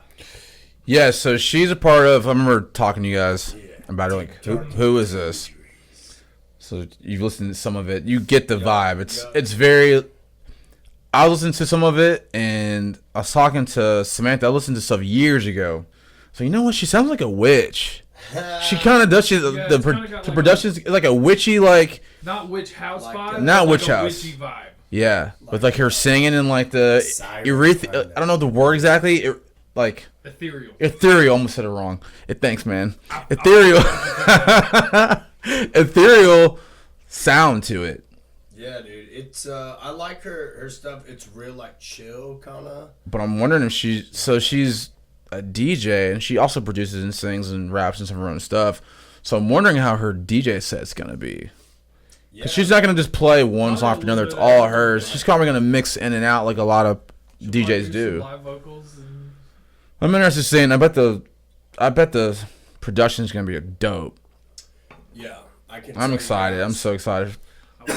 Yeah, so she's a part of. I remember talking to you guys about it. Who is this? So you've listened to some of it. You get the vibe. It's very. I listened to some of it, and I was talking to Samantha. I listened to stuff years ago. So you know what? She sounds like a witch. She kind of does. The production's like a witchy, not witch house vibe. Not witch house. Witchy vibe. Yeah, with her singing and the I don't know the word exactly. Ethereal. Ethereal. Almost said it wrong. Thanks, man. Ethereal. Ethereal sound to it. Yeah, dude. It's I like her stuff. It's real chill kind of. But I'm wondering if she's a DJ, and she also produces and sings and raps and some of her own stuff. So I'm wondering how her DJ set's gonna be. Because she's not gonna just play one song after another. It's all hers. She's probably gonna mix in and out like a lot of DJs do. Live vocals. I'm interested in seeing. I bet the production's gonna be dope. Yeah, I'm excited. I'm so excited. I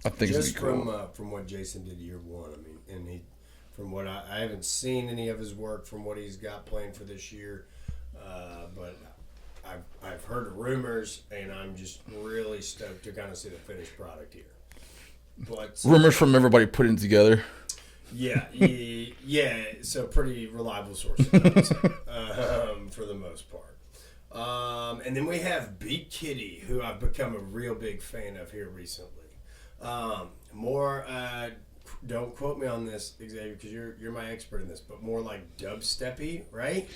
think just it's gonna be cool. From what Jason did year one. I mean, from what I haven't seen any of his work from what he's got planned for this year, but I've heard rumors, and I'm just really stoked to kind of see the finished product here. But rumors from everybody putting it together. Yeah. So pretty reliable sources, I would say, for the most part. And then we have Beat Kitty, who I've become a real big fan of here recently. Don't quote me on this, Xavier, because you're my expert in this, but more like dubsteppy, right?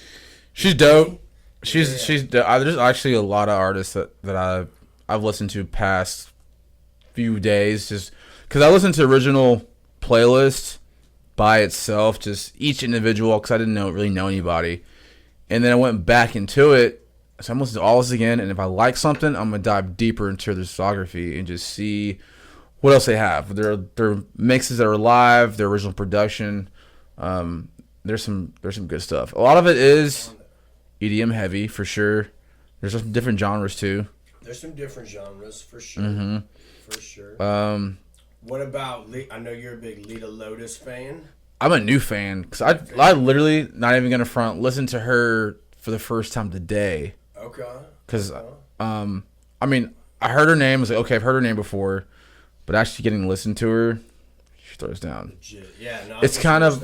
She's dope. She's there's actually a lot of artists that I've listened to past few days, just because I listened to original playlists by itself, just each individual, because I didn't really know anybody, and then I went back into it, so I'm listening to all this again, and if I like something, I'm gonna dive deeper into their discography and just see what else they have. Their mixes that are live, their original production. There's some good stuff. A lot of it is EDM heavy for sure. There's some different genres too. There's some different genres for sure. Mm-hmm. For sure. What about? I know you're a big Lita Lotus fan. I'm a new fan because I literally, not even gonna front, listened to her for the first time today. Okay. Because I mean, I heard her name. I was like, okay, I've heard her name before, but actually getting to listen to her, she throws down. Legit. Yeah, no, It's kind of,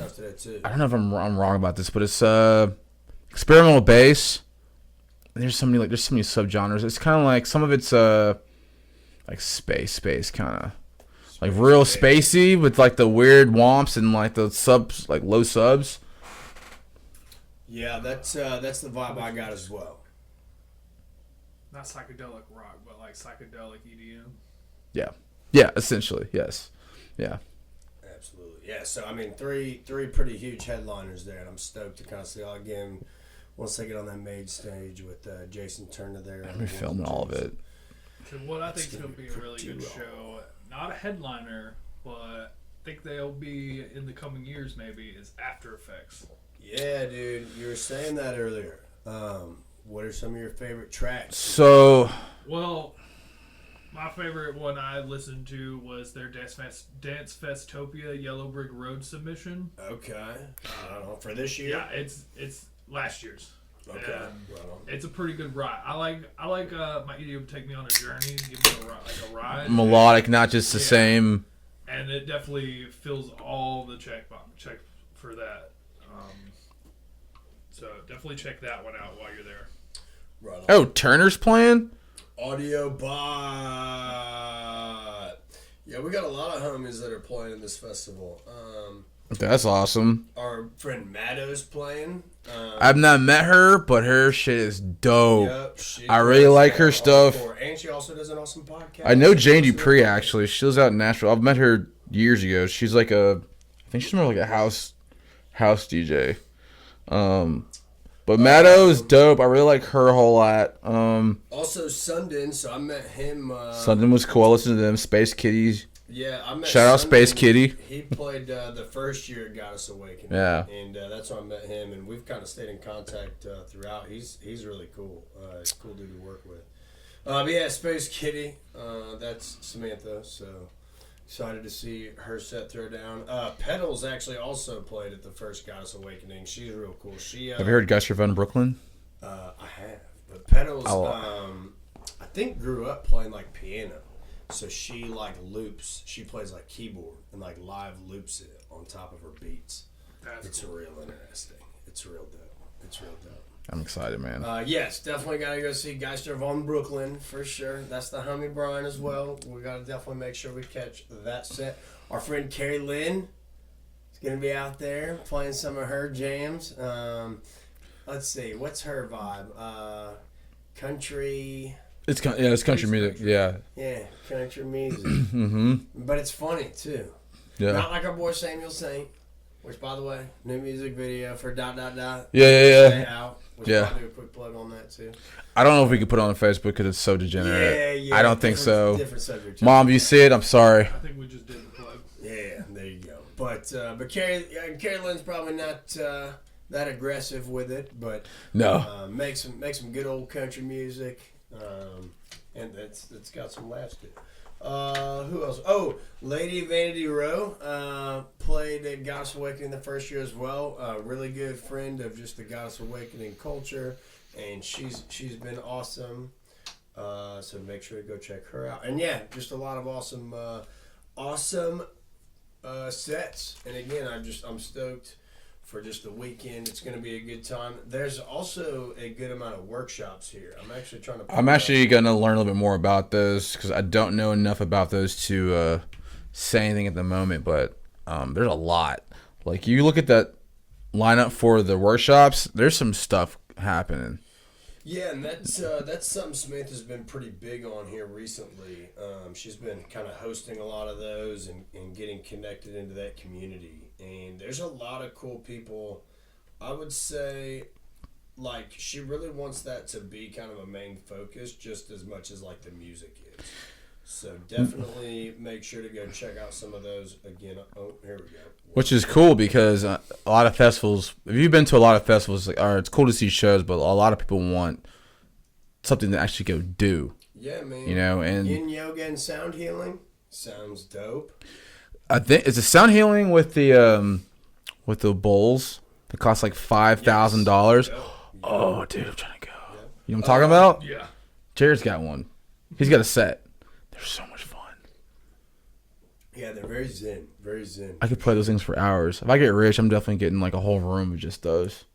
I don't know if I'm wrong about this, but it's experimental bass. There's so many subgenres. It's kind of like some of it's like space kind of. Like real spacey with like the weird womps and like the subs, like low subs. Yeah, that's the vibe I got as well. Not psychedelic rock, but like psychedelic EDM. Yeah, essentially, yes. Yeah. Absolutely. Yeah, so I mean three pretty huge headliners there, and I'm stoked to kind of see all again once they get on that main stage with Jason Turner there. I'll be filming all of it. So what I think is going to be a really good show, not a headliner, but I think they'll be in the coming years maybe, is After Effects. Yeah, dude, you were saying that earlier. What are some of your favorite tracks? So, well, my favorite one I listened to was their Dance Festopia Yellow Brick Road submission. Okay. I don't know, for this year? Yeah, it's last year's. Okay. It's a pretty good ride. I like my idiom take me on a journey, give me a ride. Melodic, not just the same. And it definitely fills all the check for that. So definitely check that one out while you're there. Right on. Oh, Turner's playing? Audio Bot. Yeah, we got a lot of homies that are playing in this festival. That's awesome. Our friend Maddo's playing. I've not met her, but her shit is dope. Yep, I really like her stuff. And she also does an awesome podcast. I know Jane Dupree, actually. She lives out in Nashville. I've met her years ago. She's like I think she's more like a house DJ. But Maddo is dope. I really like her a whole lot. Also Sundin, so I met him. Sundin was cool. I listened to them. Space Kitties. Yeah, I met Shout out Sundin. Space Kitty. He played the first year at Goddess Awakening. Yeah. And that's when I met him, and we've kind of stayed in contact throughout. He's really cool. He's a cool dude to work with. But yeah, Space Kitty. That's Samantha, so excited to see her set throw down. Petals actually also played at the first Goddess Awakening. She's real cool. Have you heard Gusher Von Brooklyn? I have. But Petals, I think grew up playing like piano. So she like loops. She plays like keyboard and like live loops it on top of her beats. It's cool. Real interesting. It's real dope. I'm excited, man. Yes, definitely gotta go see Geister von Brooklyn for sure. That's the homie Brian as well. We gotta definitely make sure we catch that set. Our friend Carrie Lynn is gonna be out there playing some of her jams. Let's see, what's her vibe? Country. It's country music. Yeah. Yeah, country music. Mm-hmm. But it's funny too. Yeah. Not like our boy Samuel Saint, which by the way, new music video for ... Yeah. Stay out. Which I'll do a quick plug on that too. I don't know if we could put it on Facebook because it's so degenerate. Yeah. I don't think so. Different subject. Mom, you see it? I'm sorry. I think we just did the plug. Yeah, there you go. But Carrie Lynn's probably not that aggressive with it, but No. make some good old country music. And it's got some laughs to it. Who else? Oh, Lady Vanity Row played at Goddess Awakening the first year as well. Really good friend of just the Goddess Awakening culture, and she's been awesome. So make sure to go check her out. And yeah, just a lot of awesome sets. And again, I'm stoked for just the weekend. It's going to be a good time. There's also a good amount of workshops here. I'm actually going to learn a little bit more about those because I don't know enough about those to say anything at the moment, but there's a lot. Like, you look at that lineup for the workshops, there's some stuff happening. Yeah, and that's something Samantha's been pretty big on here recently. She's been kind of hosting a lot of those and getting connected into that community. And there's a lot of cool people. I would say, like, she really wants that to be kind of a main focus just as much as, like, the music is. So definitely make sure to go check out some of those again. Oh, here we go. Which is cool because a lot of festivals, if you've been to a lot of festivals, it's cool to see shows, but a lot of people want something to actually go do. Yeah, man. You know, and yin yoga and sound healing sounds dope. I think it's a sound healing with the with the bowls that cost like $5,000. Yep. Oh, dude, I'm trying to go. You know what I'm talking about? Yeah. Jared's got one. He's got a set. They're so much fun. Yeah, they're very zen. Very zen. I could play those things for hours. If I get rich, I'm definitely getting like a whole room of just those.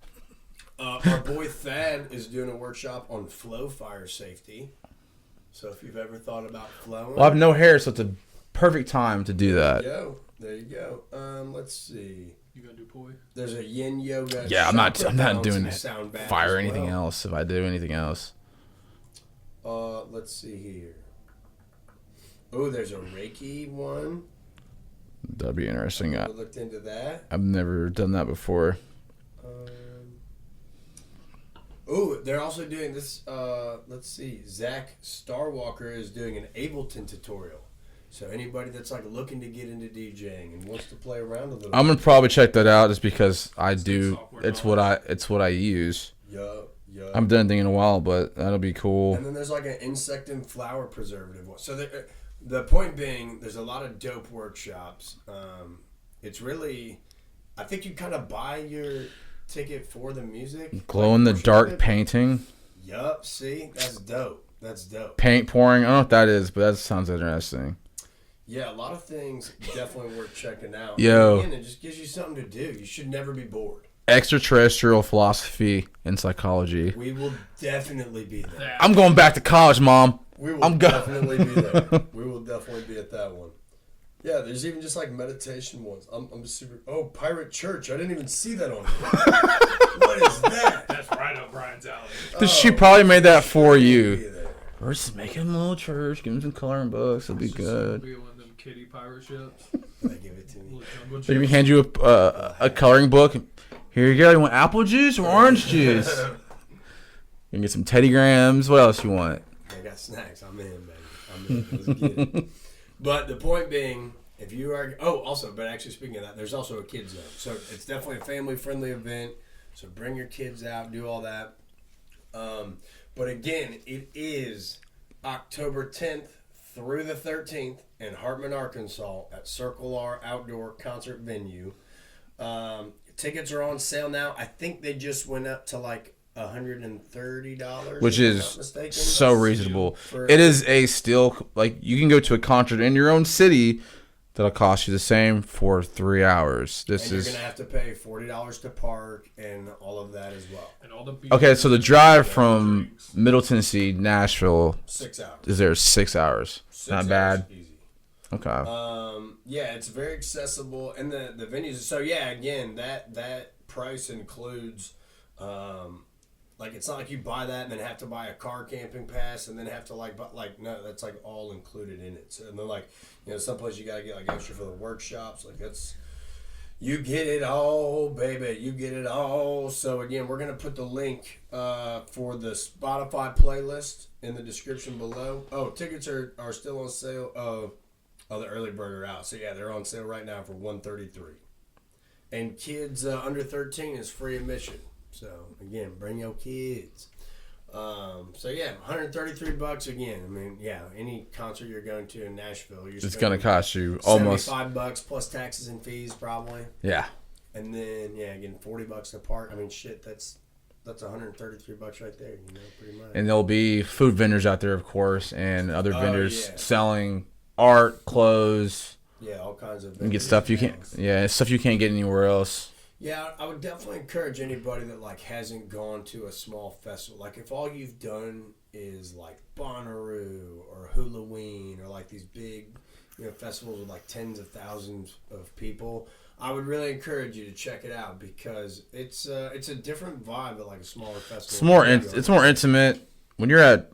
Our boy Thad is doing a workshop on flow fire safety. So if you've ever thought about flowing, Well, I have no hair, so it's a perfect time to do that. There you go. Let's see. You gonna do poi? There's a yin yoga. Yeah, I'm not chakra doing balancing sound bath fire or as anything well. else if I do anything else. Let's see here. Oh, there's a Reiki one. That'd be interesting. I looked into that. I've never done that before. Oh, they're also doing this. Let's see. Zach Starwalker is doing an Ableton tutorial. So anybody that's like looking to get into DJing and wants to play around a little. I'm gonna probably check that out just because I do. software It's what I use. Yup. I haven't done anything in a while, but that'll be cool. And then there's like an insect and flower preservative one. So the point being, there's a lot of dope workshops. It's really, I think you kind of buy your ticket for the music. Glow in the dark painting, Yup. See, that's dope. That's dope. paint pouring. I don't know what that is, but that sounds interesting. Yeah, a lot of things definitely worth checking out. Yo. And again, it just gives you something to do. You should never be bored. Extraterrestrial philosophy and psychology. We will definitely be there. I'm going back to college, Mom. We will I'm go- definitely be there. We will definitely be at that one. Yeah, there's even just like meditation ones. I'm super. Oh, Pirate Church. I didn't even see that on here. What is that? That's right up Brian's alley. She probably made that for Be you. there. We're just making a little church, give him some coloring books. It'll be It's just good. Be one of them kiddie pirate ships. They give it to me. Little jungle They're gonna ships. hand you a coloring book. Here you go. You want apple juice or orange juice? You can get some Teddy Grahams. What else you want? I got snacks. I'm in, baby. I'm in. Let's get it. But the point being, if you are, but actually speaking of that, there's also a kids zone. So it's definitely a family-friendly event. So bring your kids out, do all that. But again, it is October 10th through the 13th in Hartman, Arkansas at Circle R Outdoor Concert Venue. Tickets are on sale now. I think they just went up to like $130, Which if I'm is not mistaken. so reasonable. For- It is a still, like, you can go to a concert in your own city that'll cost you the same for 3 hours. This And you're is going to have to pay $40 to park and all of that as well. And all the okay. So the drive from Middle Tennessee, Nashville, 6 hours. is there 6 hours? 6 Not hours, bad. Easy. Okay. Yeah, it's very accessible, and the venues. So yeah, again, that price includes, like it's not like you buy that and then have to buy a car camping pass and then have to no, that's like all included in it. So, and then like some place you gotta get like extra for the workshops. Like that's you get it all, baby. You get it all. So again, we're gonna put the link for the Spotify playlist in the description below. Oh, tickets are still on sale. Oh, the early bird are out. So yeah, they're on sale right now for $133. And kids under 13 is free admission. So again, bring your kids. So yeah, $133 again. I mean, yeah, any concert you're going to in Nashville, It's gonna cost you almost $75 plus taxes and fees probably. Yeah. And then yeah, again $40 to park. I mean, shit, that's $133 right there. Pretty much. And there'll be food vendors out there, of course, and other vendors yeah. selling art, clothes. Yeah, all kinds of. And get stuff you can't. Yeah, stuff you can't get anywhere else. Yeah, I would definitely encourage anybody that like hasn't gone to a small festival. Like if all you've done is like Bonnaroo or Halloween or like these big, festivals with like tens of thousands of people, I would really encourage you to check it out because it's a different vibe at like a smaller festival. It's more intimate when you're at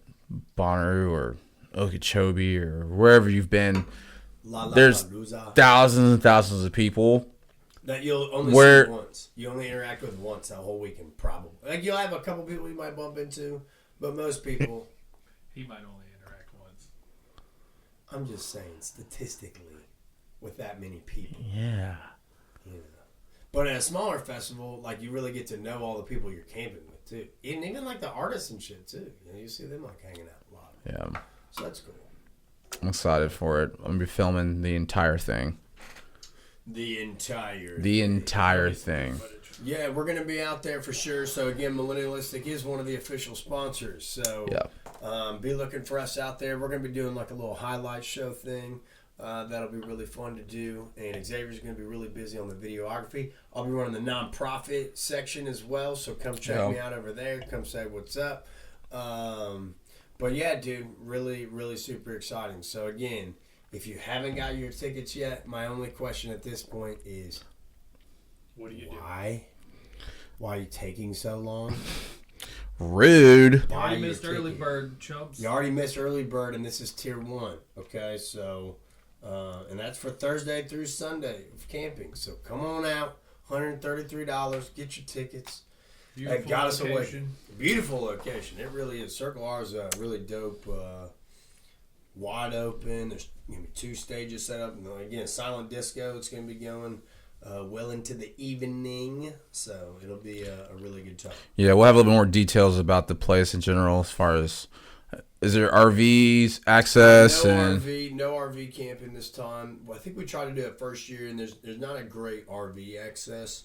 Bonnaroo or Okeechobee or wherever you've been. There's thousands and thousands of people that you'll only see once. You only interact with once that whole weekend, probably. Like you'll have a couple people you might bump into, but most people. He might only interact once. I'm just saying, statistically, with that many people. Yeah. But at a smaller festival, like you really get to know all the people you're camping with too, and even like the artists and shit too. You see them like hanging out a lot. Yeah. So that's cool. I'm excited for it. I'm gonna be filming the entire thing. The entire thing. Yeah, we're going to be out there for sure. So, again, Millennialistic is one of the official sponsors. So, be looking for us out there. We're going to be doing like a little highlight show thing. That'll be really fun to do. And Xavier's going to be really busy on the videography. I'll be running the nonprofit section as well. So, come check me out over there. Come say what's up. But, yeah, dude, really, really super exciting. So, again, if you haven't got your tickets yet, my only question at this point is, what do you do? Why are you taking so long? Rude. You already missed early bird, chumps. You already missed early bird, and this is tier 1. Okay, so, and that's for Thursday through Sunday of camping. So come on out, $133. Get your tickets. Beautiful Goddess location. Beautiful location. It really is. Circle R is a really dope, wide open. There's going to be 2 stages set up. And again, silent disco. It's going to be going well into the evening, so it'll be a really good time. Yeah, we'll have a little bit more details about the place in general as far as, is there RVs, access? No RV camping this time. Well, I think we tried to do it first year, and there's not a great RV access.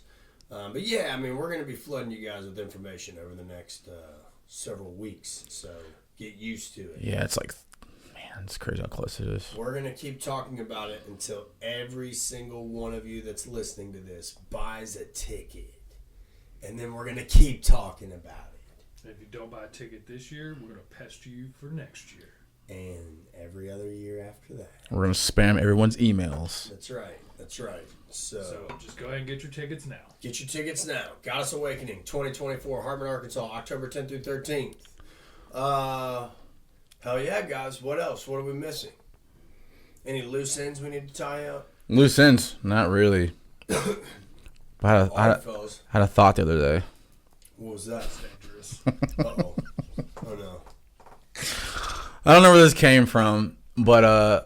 But yeah, I mean, we're going to be flooding you guys with information over the next several weeks, so get used to it. Yeah, it's like, it's crazy how close it is. We're going to keep talking about it until every single one of you that's listening to this buys a ticket. And then we're going to keep talking about it. If you don't buy a ticket this year, we're going to pester you for next year. And every other year after that. We're going to spam everyone's emails. That's right. So just go ahead and get your tickets now. Get your tickets now. Goddess Awakening 2024, Hartman, Arkansas, October 10th through 13th. Hell yeah, guys. What else? What are we missing? Any loose ends we need to tie up? Loose ends? Not really. I had a thought the other day. What was that? That's dangerous. Uh-oh. Oh, no. I don't know where this came from, but I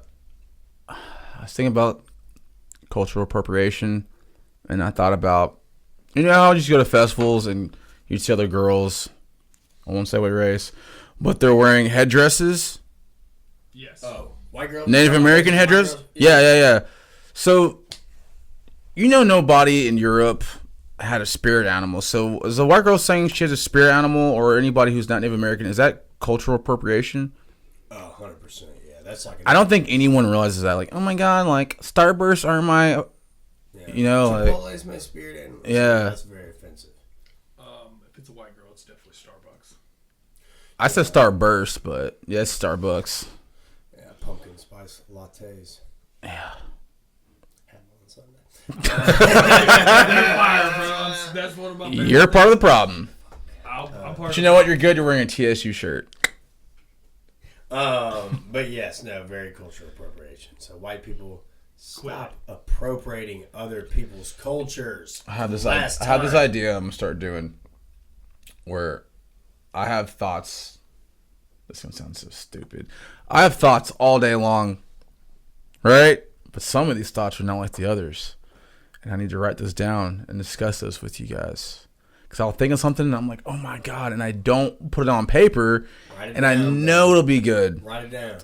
was thinking about cultural appropriation, and I thought about, you know how you just go to festivals and you see other girls, I won't say what race, but they're wearing headdresses. Yes. Oh, white girls? Native American headdress? Yeah. So, nobody in Europe had a spirit animal. So, is a white girl saying she has a spirit animal, or anybody who's not Native American, is that cultural appropriation? Oh, 100%. Yeah, that's like. I don't think anyone realizes that. Like, oh my god, like Starbursts are my, Chipotle's my spirit animal. Yeah. That's very offensive. If it's a white girl, it's definitely Starbucks. I said Starburst, but yes, Starbucks. Yeah, pumpkin spice lattes. Yeah. Had one Sunday. That's one of my. You're part of the problem. I'm part But you know what? You're good. You're wearing a TSU shirt. But yes, no, very cultural appropriation. So white people stop appropriating other people's cultures. I have this idea I'm gonna start doing, where I have thoughts. This is gonna sound so stupid. I have thoughts all day long, right? But some of these thoughts are not like the others, and I need to write this down and discuss this with you guys. Because I'll think of something and I'm like, oh my god, and I don't put it on paper, and I know it'll be good. Write it down.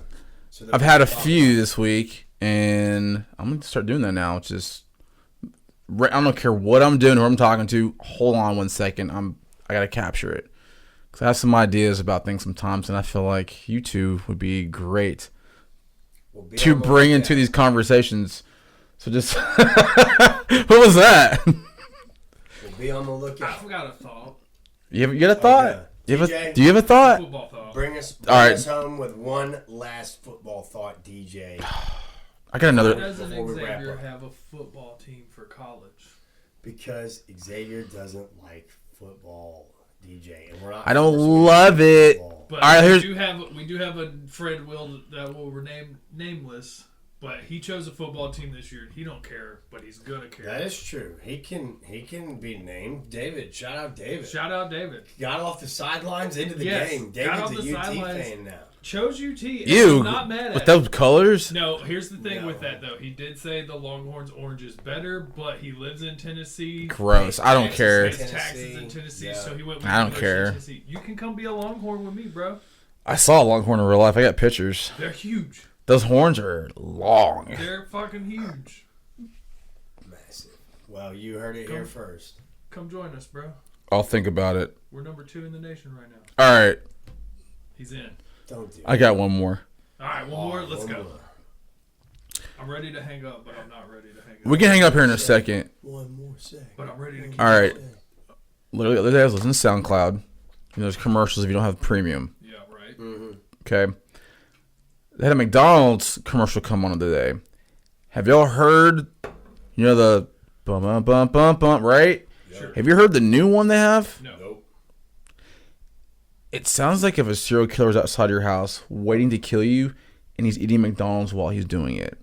So I've had a few this week, and I'm going to start doing that now. Just, I don't care what I'm doing, who I'm talking to. Hold on 1 second. I got to capture it. Because I have some ideas about things sometimes, and I feel like you two would be great to bring into these conversations. So just, what was that? Be on the lookout. I forgot a thought. You got a thought? Okay. Do you have a thought? Football thought. Bring us home with one last football thought, DJ. I got another. Why doesn't Before we wrap Xavier up. have a football team for college? Because Xavier doesn't like football, DJ, and we're not. I don't love it. Football. But All right, we do have a friend that will remain nameless. But he chose a football team this year. He don't care, but he's gonna care. That is true. He can be named David. Shout out David. Shout out David. Got off the sidelines into the Yes, game. got off David's the a UT sidelines. fan now. Chose UT. And You I'm not mad with at those it. colors? No, here's the thing No. with that though. He did say the Longhorns orange is better, but he lives in Tennessee. Gross. I don't Texas care. pays taxes in Tennessee, Yeah. so he went with I don't University of care. Tennessee. You can come be a Longhorn with me, bro. I saw a Longhorn in real life. I got pictures. They're huge. Those horns are long. They're fucking huge. Well, you heard it here first. Come join us, bro. I'll think about it. We're number 2 in the nation right now. All right. He's in. Don't do it. I got one more. All right, one more. Let's go. I'm ready to hang up, but I'm not ready to hang up. We can hang up here in a second. One more second. But I'm ready to keep All right. Literally, the other day I was listening to SoundCloud. And there's commercials if you don't have premium. Yeah, right. Mm-hmm. Okay. They had a McDonald's commercial come on the other day. Have y'all heard, the bum, bum, bum, bum, bum, right? Sure. Have you heard the new one they have? No. Nope. It sounds like if a serial killer's outside your house waiting to kill you and he's eating McDonald's while he's doing it.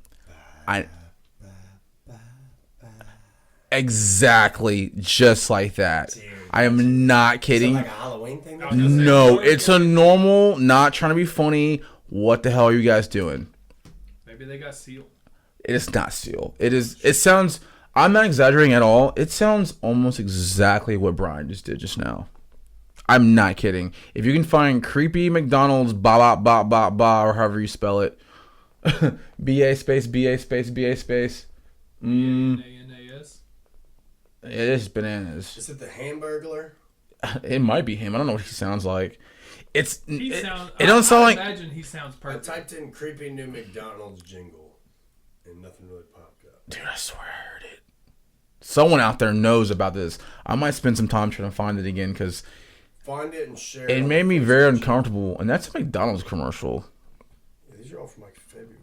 Exactly just like that. Dude, I am not kidding. Is it like a Halloween thing? No, it's a normal, not trying to be funny. What the hell are you guys doing? Maybe they got sealed. It is not steel. It sounds, I'm not exaggerating at all. It sounds almost exactly what Brian just did just now. I'm not kidding. If you can find creepy McDonald's ba ba ba ba ba or however you spell it, BA space BA space BA space. Bananas. It is bananas. Is it the Hamburglar? It might be him. I don't know what he sounds like. It don't sound like. Imagine he sounds I perfect. typed in creepy new McDonald's jingle, and nothing really popped up. Dude, I swear I heard it. Someone out there knows about this. I might spend some time trying to find it again because Find it and share it on made me Facebook. very uncomfortable. And that's a McDonald's commercial. Yeah, these are all from like February.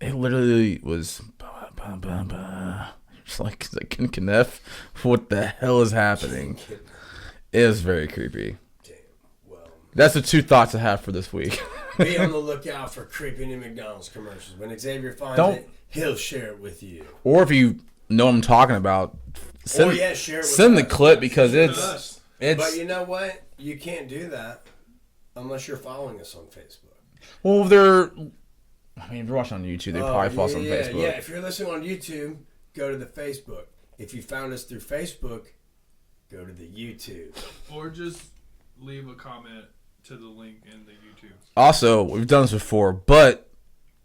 It literally was. Bah, bah, bah, bah. Just like Kenneth. What the hell is happening? It is very creepy. Damn. Well, That's the 2 thoughts I have for this week. be on the lookout for creepy new McDonald's commercials. When Xavier finds it, he'll share it with you. Or if you know what I'm talking about, send Share it with send the us. clip because Us. But you know what? You can't do that unless you're following us on Facebook. well, I mean, if you're watching on YouTube, they probably follow us on Facebook. Yeah, if you're listening on YouTube, go to the Facebook. If you found us through Facebook, go to the YouTube. Or just leave a comment to the link in the YouTube. Also, we've done this before, but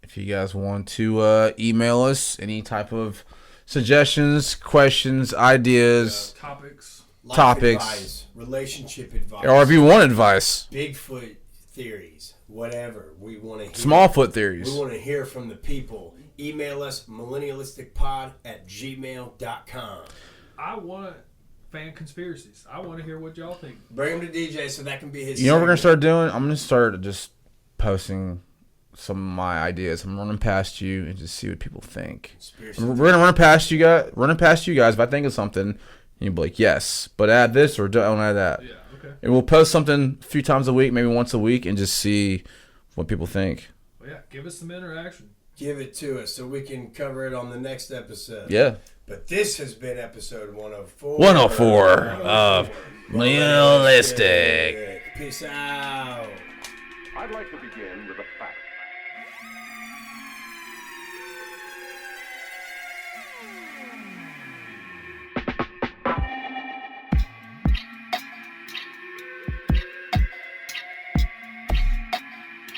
if you guys want to email us any type of suggestions, questions, ideas, Life topics, advice, relationship advice, or if you want advice, Bigfoot theories, whatever we want to hear. Smallfoot theories. We want to hear from the people. Email us millennialisticpod@gmail.com. I want fan conspiracies. I want to hear what y'all think. Bring them to DJ so that can be his. You know what we're gonna segment. start doing? I'm gonna start just posting some of my ideas. I'm running past you and just see what people think. Conspiracy We're gonna run past you guys. If I think of something, you'll be like, yes, but add this or don't add that. Yeah, okay. And we'll post something a few times a week, maybe once a week, and just see what people think. Well, yeah, give us some interaction. Give it to us so we can cover it on the next episode. Yeah. But this has been episode 104. 104 of Millennialistic. Peace out. I'd like to begin with a fact.